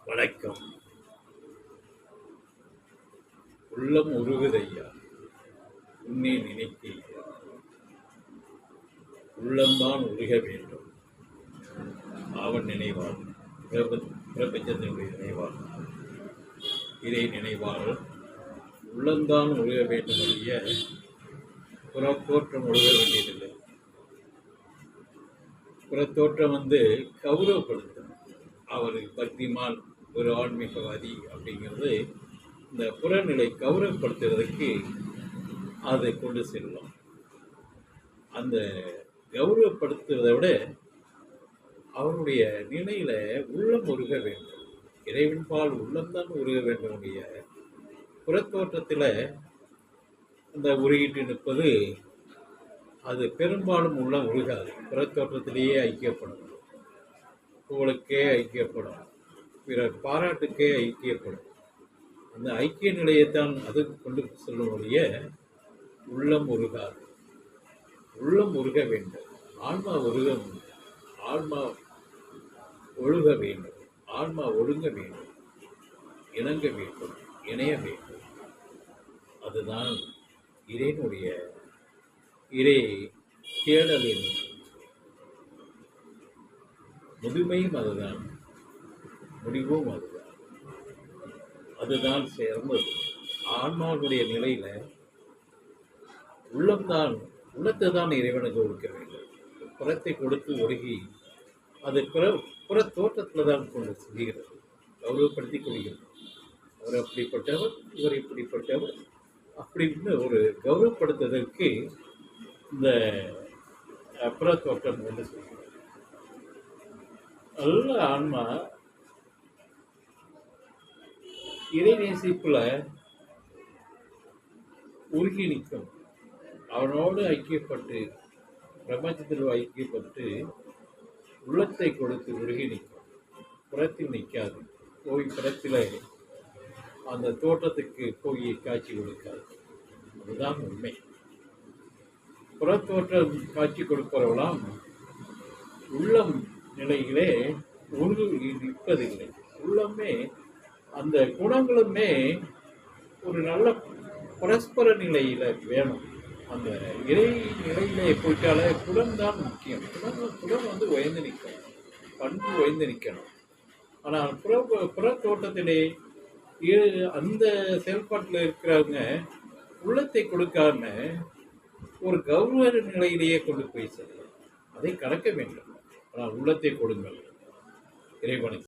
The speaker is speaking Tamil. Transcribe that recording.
வணக்கம். உள்ளம் உருகுதையா உன்னை நினைத்தேன். உள்ளம்தான் உருக வேண்டும். அவன் நினைவாள், பிரபஞ்சத்தினுடைய நினைவாள், இதை நினைவாள். உள்ளம்தான் உருக வேண்டும் ஒழிய புறத்தோற்றம் உருக வேண்டியதில்லை. புறத்தோற்றம் கௌரவப்படுத்தும். அவர் பக்திமான், ஒரு ஆன்மீகவாதி அப்படிங்கிறது இந்த புறநிலை கௌரவப்படுத்துவதற்கு அதை கொண்டு செல்லும். அந்த கௌரவப்படுத்துவதை விட அவருடைய நிலையில உள்ளம் உருக வேண்டும். இறைவன்பால் உள்ளம்தான் உருக வேண்டும். உடைய புறத்தோற்றத்தில் அந்த உருகிட்டு நிற்பது அது பெரும்பாலும் உள்ளம் உருகாது. புறத்தோற்றத்திலேயே ஐக்கியப்படும், புகழுக்கே ஐக்கியப்படும், பிறர் பாராட்டுக்கே ஐக்கியப்படும். அந்த ஐக்கிய நிலையைத்தான் அது கொண்டு செல்லுடைய உள்ளம் உருகாது. உள்ளம் உருக வேண்டும். ஆன்மா உருக, ஆன்மா ஒழுக வேண்டும். ஆன்மா ஒழுங்க வேண்டும், இணங்க வேண்டும், இணைய வேண்டும். அதுதான் இறைவனுடைய இறை தேடலின் முதுமையும் அதுதான், முடிவும் அதுதான். அதுதான் சேர்ந்தது. ஆன்மாவுடைய நிலையில உள்ளம்தான், உள்ளத்தை தான் இறைவனுக்கு ஒடுக்க வேண்டும். புறத்தை கொடுத்து ஒடுகி அது புற தோற்றத்தில் தான் கொண்டு செல்கிறது, கௌரவப்படுத்திக் கொள்கிறது. அவர் அப்படிப்பட்டவர், இவர் இப்படிப்பட்டவர் அப்படின்னு ஒரு கௌரவப்படுத்துவதற்கு இந்த புற தோற்றம் கொண்டு செல்கிறது. நல்ல ஆன்மா இறை நேசிப்புல உருகி நிற்கும். அவனோடு ஐக்கியப்பட்டு, பிரபஞ்சத்தில் ஐக்கியப்பட்டு உள்ளத்தை கொடுத்து உருகி நிற்கும். புறத்தில் நிற்காது. போய் புறத்தில் அந்த தோற்றத்துக்கு போய் காட்சி கொடுக்காது. அதுதான் உண்மை. புறத்தோற்றம் காட்சி கொடுப்பவர்களாம் உள்ளம் நிலையிலே உருகி நிற்பதில்லை. உள்ளமே அந்த குணங்களுமே ஒரு நல்ல பரஸ்பர நிலையில வேணும். அந்த இறை நிலையிலே போயிட்டாலே குணம்தான் முக்கியம். குணம் உயர்ந்து நிற்கணும், பண்பு உயர்ந்து நிற்கணும். ஆனால் புற தோட்டத்திலே அந்த செயல்பாட்டில் இருக்கிறவங்க உள்ளத்தை கொடுக்காம ஒரு கௌரவ நிலையிலேயே கொண்டு போய் செல்லும். அதை கடக்க வேண்டும். ஆனால் உள்ளத்தை கொடுங்கள். இறைவனுக்கு